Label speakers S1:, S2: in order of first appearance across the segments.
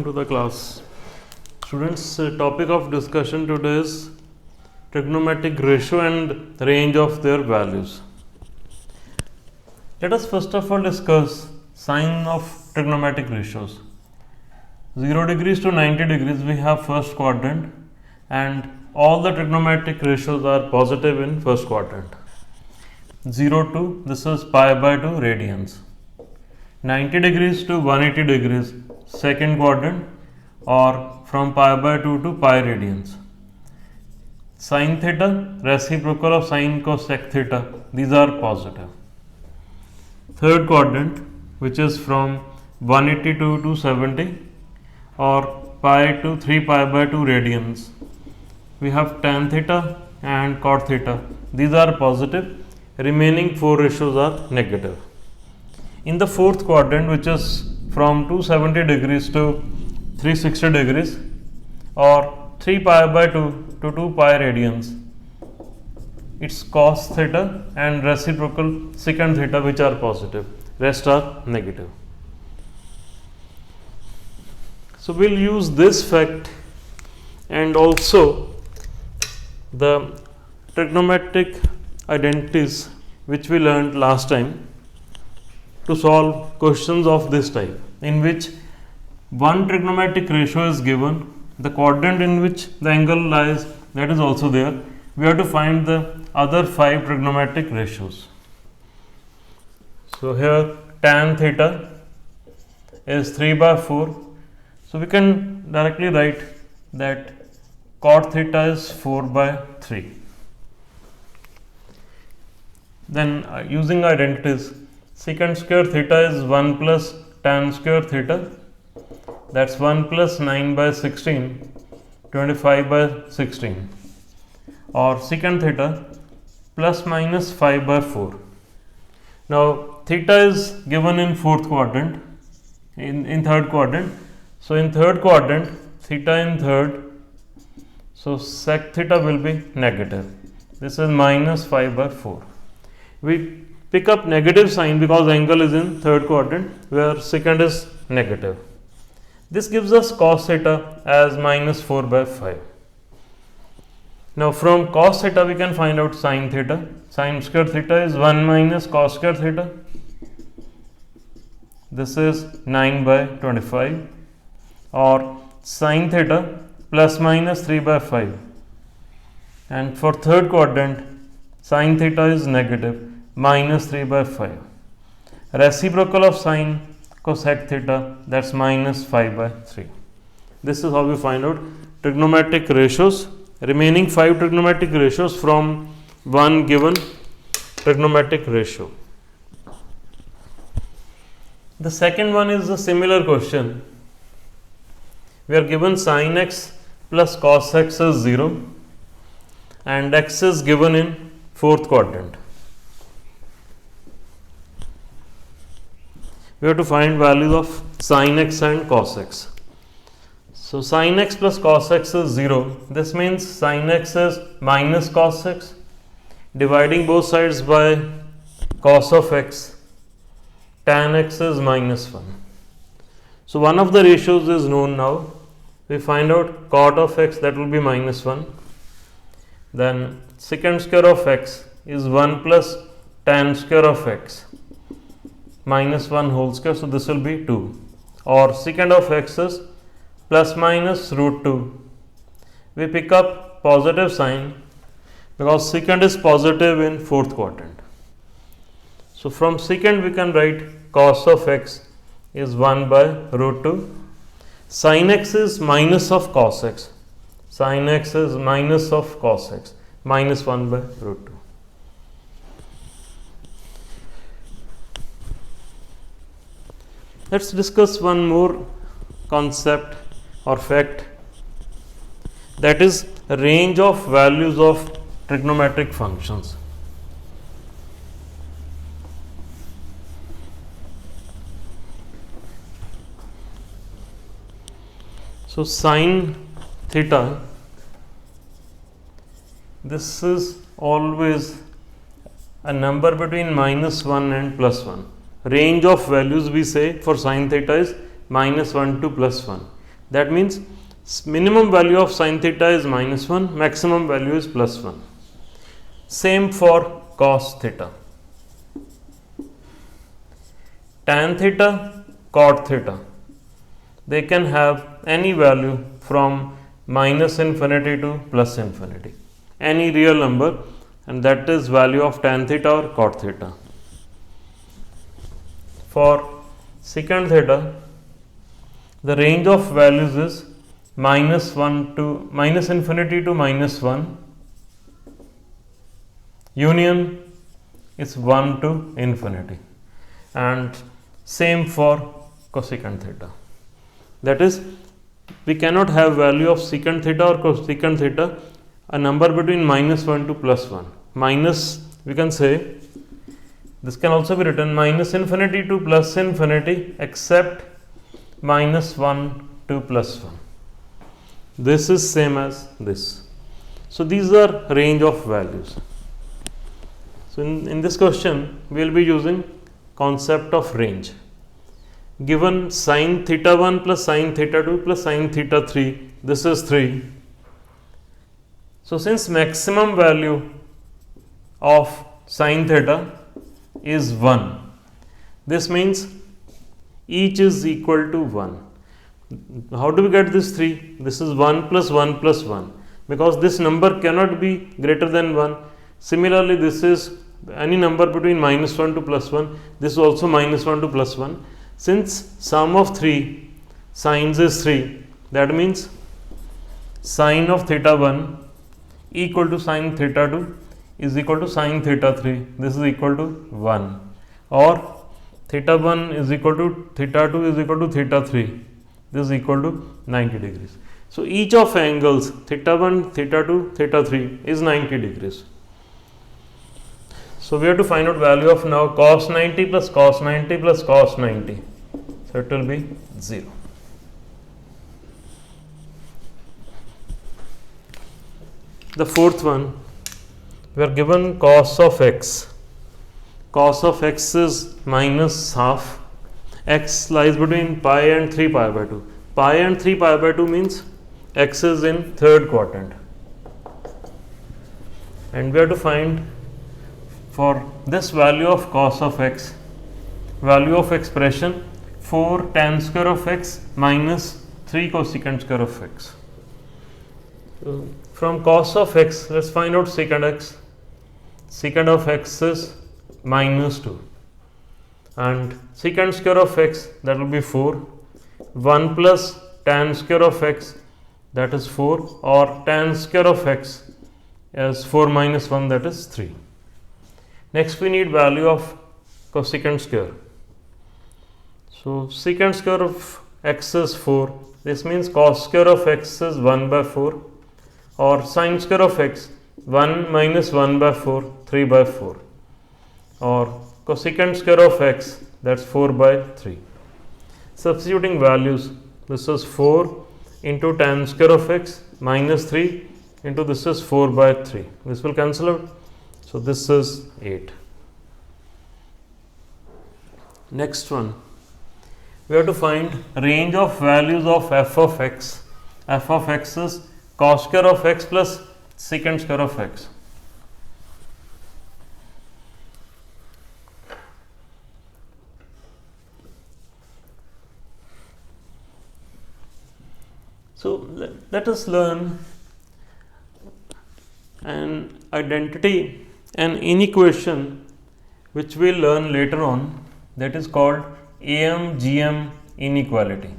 S1: To the class. Students, topic of discussion today is trigonometric ratio and range of their values. Let us first of all discuss sign of trigonometric ratios. 0 degrees to 90 degrees we have first quadrant, and all the trigonometric ratios are positive in first quadrant. 0 to this is pi by 2 radians. 90 degrees to 180 degrees second quadrant, or from pi by 2 to pi radians. Sin theta, reciprocal of sin cos sec theta, these are positive. Third quadrant, which is from 182 to 70, or pi to 3 pi by 2 radians, we have tan theta and cot theta, these are positive. Remaining four ratios are negative. In the fourth quadrant, which is from 270 degrees to 360 degrees, or 3 pi by 2 to 2 pi radians, it's cos theta and reciprocal secant theta which are positive, rest are negative. So we'll use this fact and also the trigonometric identities which we learned last time to solve questions of this type, in which one trigonometric ratio is given, the quadrant in which the angle lies, that is also there. We have to find the other 5 trigonometric ratios. So here tan theta is 3 by 4. So we can directly write that cot theta is 4 by 3. Then using identities, secant square theta is 1 plus tan square theta, that's 1 plus 9 by 16, 25 by 16, or secant theta plus minus 5 by 4. Now theta is given in fourth quadrant, in third quadrant. So in third quadrant, theta in third, so sec theta will be negative. This is minus 5 by 4. We pick up negative sign because angle is in third quadrant where secant is negative. This gives us cos theta as minus 4 by 5. Now from cos theta we can find out sin theta. Sin square theta is 1 minus cos square theta. This is 9 by 25, or sin theta plus minus 3 by 5. And for third quadrant, sin theta is negative, minus 3 by 5. Reciprocal of sin cosec theta, that's minus 5 by 3. This is how we find out trigonometric ratios, remaining 5 trigonometric ratios from one given trigonometric ratio. The second one is a similar question. We are given sin x plus cos x is 0 and x is given in fourth quadrant. We have to find values of sin x and cos x. So sin x plus cos x is 0. This means sin x is minus cos x. Dividing both sides by cos of x, tan x is minus 1. So one of the ratios is known now. We find out cot of x, that will be minus 1. Then secant square of x is 1 plus tan square of x, minus 1 whole square, so this will be 2, or secant of x is plus minus root 2. We pick up positive sign because secant is positive in fourth quadrant. So from secant we can write cos of x is 1 by root 2. Sin x is minus of cos x. Sin x is minus of cos x, minus 1 by root 2. Let's discuss one more concept or fact, that is range of values of trigonometric functions. So sin theta, this is always a number between minus 1 and plus 1. range of values we say for sin theta is -1 to +1. That means minimum value of sin theta is -1, maximum value is +1. Same for cos theta. Tan theta, cot theta, they can have any value from -infinity to +infinity, any real number, and that is value of tan theta or cot theta. For secant theta, the range of values is -1 to -infinity to -1. Union is 1 to infinity, and same for cosecant theta. That is, we cannot have value of secant theta or cosecant theta a number between -1 to +1. Minus, we can say, this can also be written -infinity to +infinity except -1 to +1. This is same as this. So these are range of values. So in this question we will be using concept of range. Given sin theta 1 plus sin theta 2 plus sin theta 3, this is 3. So since maximum value of sin theta is 1, this means each is equal to 1. How do we get this 3? This is 1 plus 1 plus 1, because this number cannot be greater than 1. Similarly, this is any number between -1 to +1. This is also -1 to +1. Since sum of 3 sines is 3, that means sin of theta 1 equal to sin theta 2 is equal to sin theta 3. This is equal to 1, or theta 1 is equal to theta 2 is equal to theta 3. This is equal to 90 degrees. So each of angles theta 1, theta 2, theta 3 is 90 degrees. So we have to find out value of now cos 90 plus cos 90 plus cos 90. So it will be 0. The fourth one, we are given cos of x. Cos of x is -12. X lies between pi and 3 pi by 2. Pi and 3 pi by 2 means x is in third quadrant. And we have to find, for this value of cos of x, value of expression 4 tan square of x minus 3 cosecant square of x. From cos of x, let us find out secant x. Secant of x is -2, and secant square of x, that will be 4. 1 plus tan square of x, that is 4, or tan square of x is 4 minus 1, that is 3. Next we need value of cosecant square. So secant square of x is 4. This means cos square of x is 1 by 4, or sin square of x 1 minus 1 by 4, 3 by 4, or cosecant square of x, that's 4 by 3. Substituting values, this is 4 into tan square of x minus 3 into this is 4 by 3. This will cancel out. So this is 8. Next one, we have to find range of values of f of x. F of x is cos square of x plus secant square of x. So let us learn an identity, an inequation which we will learn later on, that is called AM-GM inequality.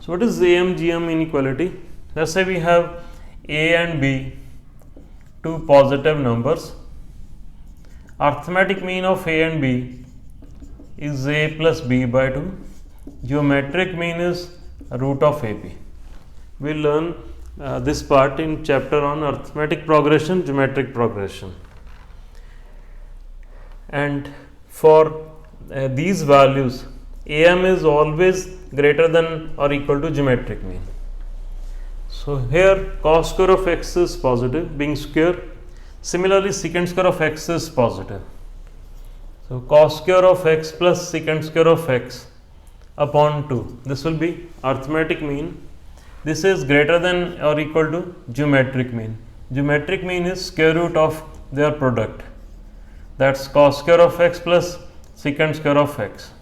S1: So what is AM-GM inequality? Let us say we have A and B, two positive numbers. Arithmetic mean of A and B is A plus B by 2. Geometric mean is root of AP. We will learn this part in chapter on arithmetic progression, geometric progression. And for these values, AM is always greater than or equal to geometric mean. So here cos square of x is positive, being square. Similarly, secant square of x is positive. So cos square of x plus secant square of x upon 2. This will be arithmetic mean. This is greater than or equal to geometric mean. Geometric mean is square root of their product. That's cos square of x plus secant square of x.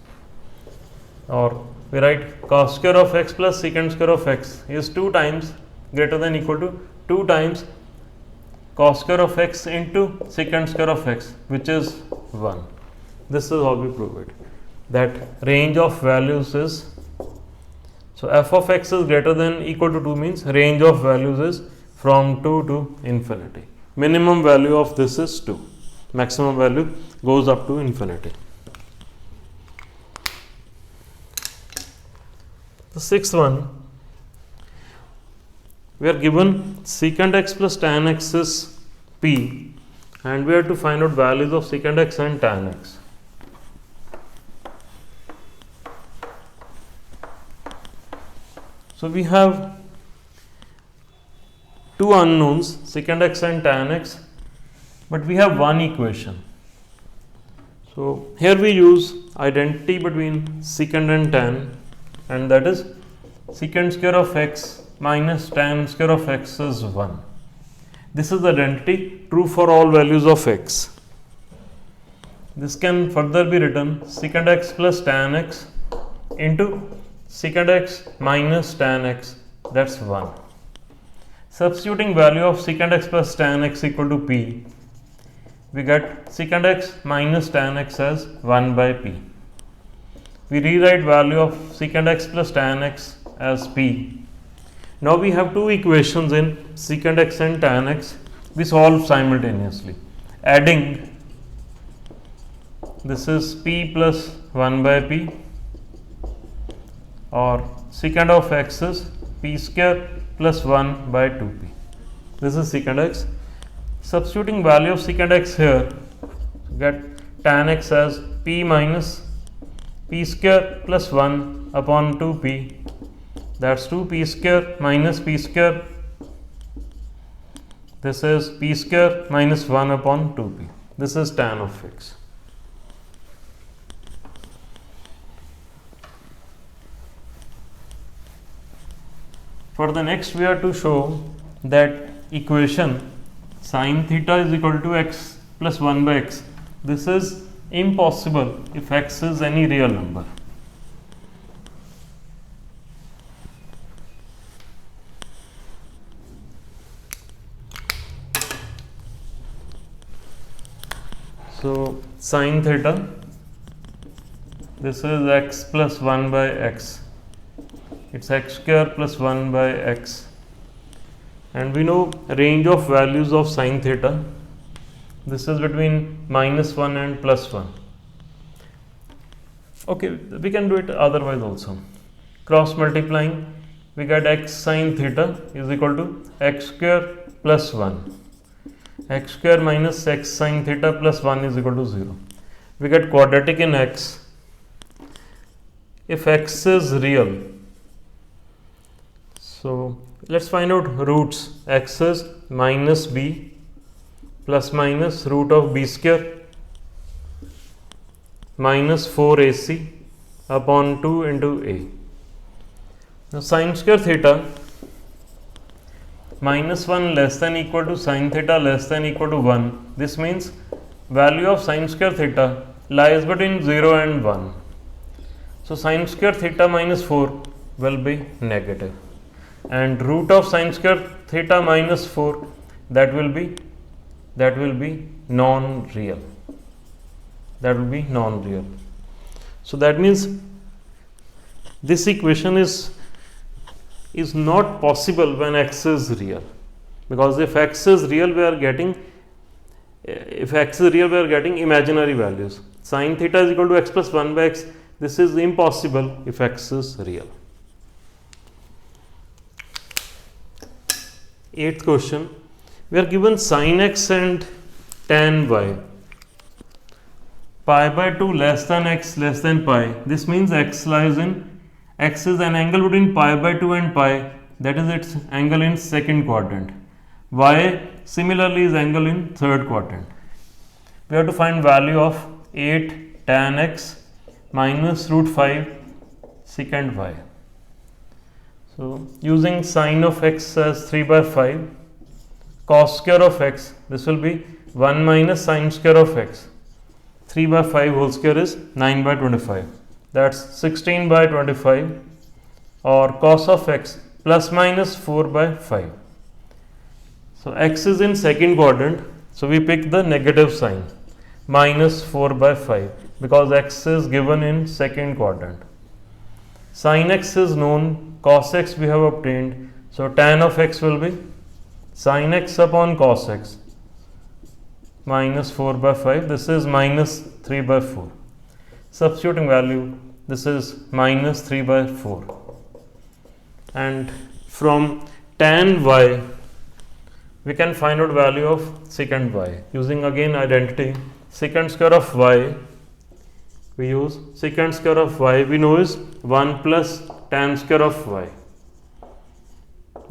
S1: Or we write cos square of x plus secant square of x is 2 times greater than equal to 2 times cos square of x into secant square of x, which is 1. This is how we prove it. That range of values is, so f of x is greater than equal to 2 means range of values is from 2 to infinity. Minimum value of this is 2. Maximum value goes up to infinity. The sixth one, we are given secant x plus tan x is p, and we have to find out values of secant x and tan x. So we have two unknowns, secant x and tan x, but we have one equation. So here we use identity between secant and tan, and that is secant square of x minus tan square of x is 1. This is the identity true for all values of x. This can further be written secant x plus tan x into secant x minus tan x, that's 1. Substituting value of secant x plus tan x equal to p, we get secant x minus tan x as 1 by p. We rewrite value of secant x plus tan x as p. Now we have two equations in secant x and tan x. We solve simultaneously. Adding, this is p plus 1 by p, or secant of x is p square plus 1 by 2p. This is secant x. Substituting value of secant x here, get tan x as p minus p square plus 1 upon 2p, that's 2p square minus p square, this is p square minus 1 upon 2p. This is tan of x. For the next, we have to show that equation sin theta is equal to x plus 1 by x. This is impossible if x is any real number. So sin theta, this is x plus 1 by x. It's x square plus 1 by x. And we know range of values of sin theta. This is between minus 1 and plus 1. Okay, we can do it otherwise also. Cross multiplying, we get x sin theta is equal to x square plus 1. X square minus x sin theta plus 1 is equal to 0. We get quadratic in x. If x is real, so let's find out roots. X is minus b plus minus root of b square minus 4ac upon 2 into a. Now sin square theta, minus 1 less than equal to sin theta less than equal to 1. This means value of sin square theta lies between 0 and 1. So sin square theta minus 4 will be negative, and root of sin square theta minus 4, that will be non-real. That will be non-real. So that means this equation is not possible when x is real, because if x is real, we are getting imaginary values. Sin theta is equal to x plus 1 by x. This is impossible if x is real. Eighth question, we are given sin x and tan y. Pi by 2 less than x less than pi. This means x is an angle between pi by 2 and pi, that is its angle in second quadrant. Y similarly is angle in third quadrant. We have to find value of 8 tan x minus root 5 secant y. So using sine of x as 3 by 5, cos square of x, this will be 1 minus sine square of x. 3 by 5 whole square is 9 by 25. That's 16 by 25, or cos of x plus minus 4 by 5. So x is in second quadrant, so we pick the negative sign, minus 4 by 5, because x is given in second quadrant. Sin x is known, cos x we have obtained, so tan of x will be sin x upon cos x, minus 4 by 5, this is minus 3 by 4. Substituting value, this is minus 3 by 4. And from tan y, we can find out value of secant y using again identity. Secant square of y, we use secant square of y, we know is 1 plus tan square of y.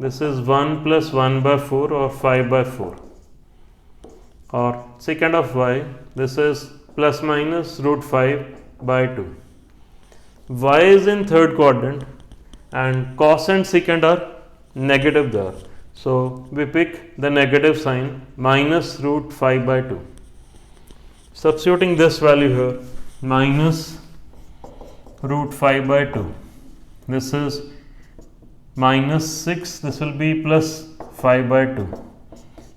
S1: This is 1 plus 1 by 4 or 5 by 4. Or secant of y, this is plus minus root 5 by 2. Y is in third quadrant and cos and secant are negative there. So we pick the negative sign, minus root 5 by 2. Substituting this value here, minus root 5 by 2. This is minus 6, this will be plus 5 by 2,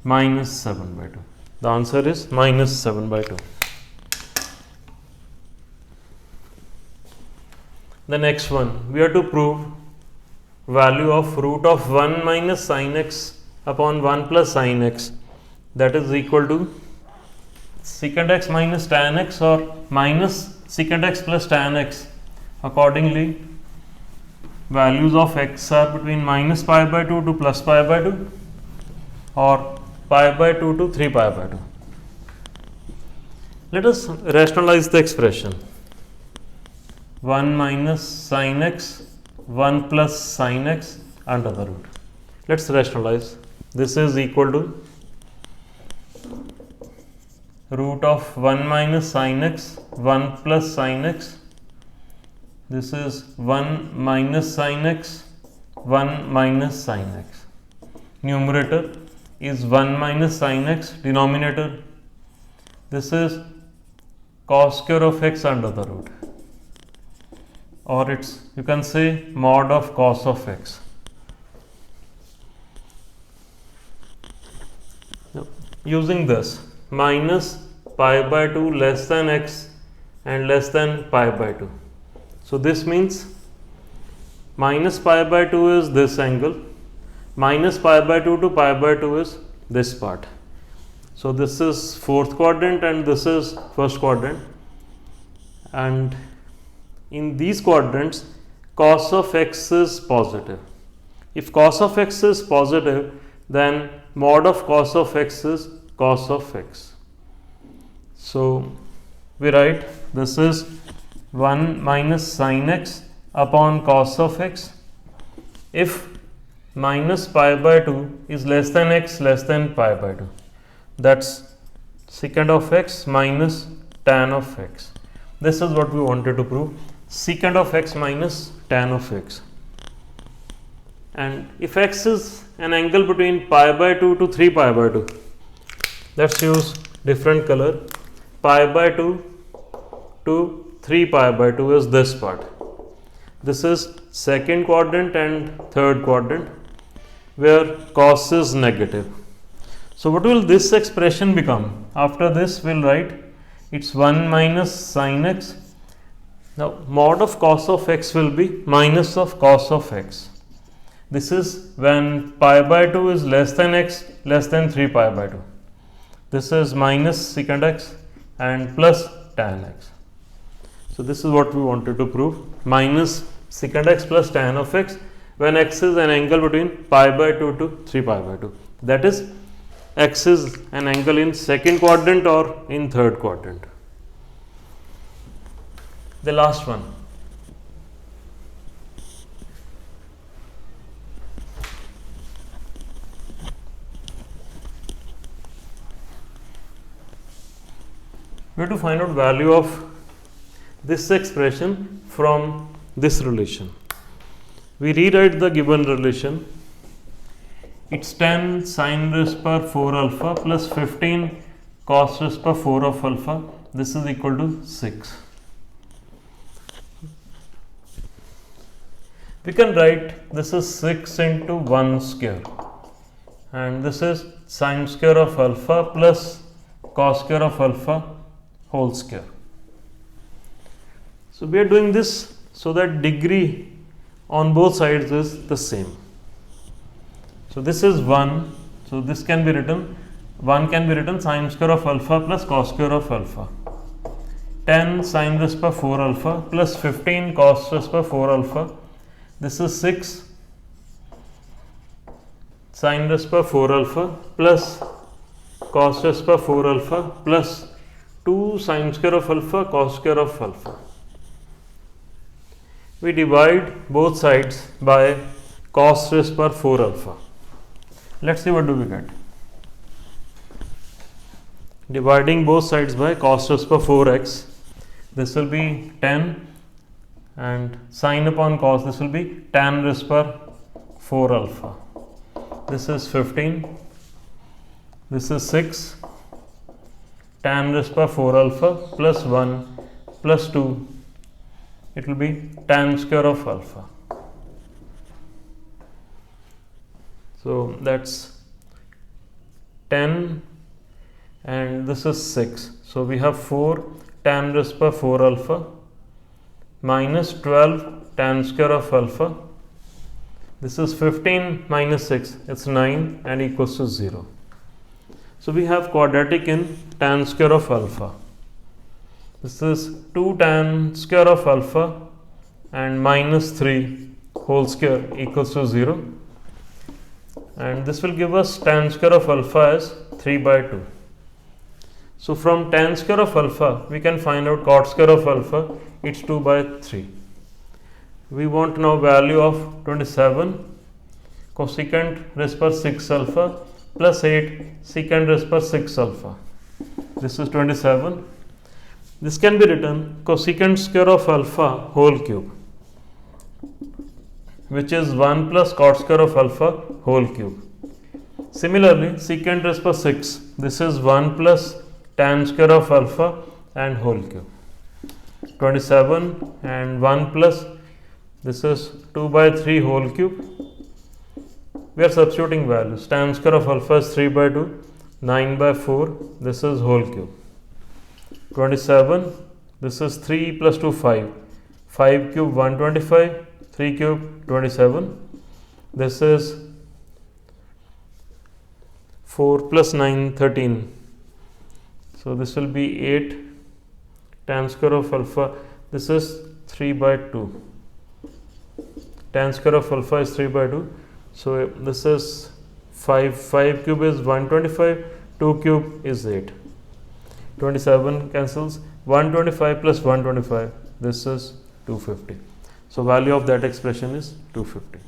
S1: minus 7 by 2. The answer is minus 7 by 2. The next one, we have to prove value of root of 1 minus sin x upon 1 plus sin x, that is equal to secant x minus tan x or minus secant x plus tan x. Accordingly, values of x are between minus pi by 2 to plus pi by 2 or pi by 2 to 3 pi by 2. Let us rationalize the expression. 1 minus sin x, 1 plus sin x under the root. Let's rationalize. This is equal to root of 1 minus sin x, 1 plus sin x. This is 1 minus sin x, 1 minus sin x. Numerator is 1 minus sin x, denominator, this is cos square of x under the root, or it's, you can say, mod of cos of x. Now, using this, minus pi by 2 less than x and less than pi by 2. So this means minus pi by 2 is this angle, minus pi by 2 to pi by 2 is this part. So this is fourth quadrant and this is first quadrant, and in these quadrants cos of x is positive. If cos of x is positive, then mod of cos of x is cos of x. So we write this is 1 minus sin x upon cos of x if minus pi by 2 is less than x less than pi by 2. That's secant of x minus tan of x. This is what we wanted to prove, secant of x minus tan of x. And if x is an angle between pi by 2 to 3 pi by 2, let's use different color. Pi by 2 to 3 pi by 2 is this part. This is second quadrant and third quadrant where cos is negative. So what will this expression become? After this we'll write it's 1 minus sin x. Now mod of cos of x will be minus of cos of x. This is when pi by 2 is less than x less than 3 pi by 2. This is minus secant x and plus tan x. So this is what we wanted to prove, minus secant x plus tan of x when x is an angle between pi by 2 to 3 pi by 2. That is, x is an angle in second quadrant or in third quadrant. The last one. We have to find out value of this expression from this relation. We rewrite the given relation. It's 10 sine raised power 4 alpha plus 15 cos raised power 4 of alpha. This is equal to 6. We can write this is 6 into 1 square, and this is sine square of alpha plus cos square of alpha whole square. So we are doing this so that degree on both sides is the same. So this is 1, so this can be written, 1 can be written sine square of alpha plus cos square of alpha. 10 sine raised power 4 alpha plus 15 cos raised power 4 alpha. This is 6 sine raised power 4 alpha plus cos raised power 4 alpha plus 2 sine square of alpha cos square of alpha. We divide both sides by cos raised power 4 alpha. Let's see what do we get. Dividing both sides by cos raised power 4x, this will be 10, and sine upon cos, this will be tan raised power 4 alpha. This is 15, this is 6, tan raised power 4 alpha plus 1 plus 2, it will be tan square of alpha. So that's 10 and this is 6. So we have 4 tan raised power 4 alpha minus 12 tan square of alpha. This is 15 minus 6, it's 9 and equals to 0. So we have quadratic in tan square of alpha. This is 2 tan square of alpha and minus 3 whole square equals to 0. And this will give us tan square of alpha as 3 by 2. So from tan square of alpha, we can find out cot square of alpha, it's 2 by 3. We want now value of 27 cosecant raised power 6 alpha plus 8 secant raised power 6 alpha. This is 27. This can be written cosecant square of alpha whole cube, which is 1 plus cot square of alpha whole cube. Similarly, secant raised power 6, this is 1 plus tan square of alpha and whole cube. 27 and 1 plus, this is 2 by 3 whole cube. We are substituting values. Tan square of alpha is 3 by 2, 9 by 4, this is whole cube. 27, this is 3 plus 2, 5. 5 cube 125, 3 cube 27. This is 4 plus 9, 13. So this will be 8 tan square of alpha. This is 3 by 2. Tan square of alpha is 3 by 2. So this is 5. 5 cube is 125. 2 cube is 8. 27 cancels. 125 plus 125. This is 250. So value of that expression is 250.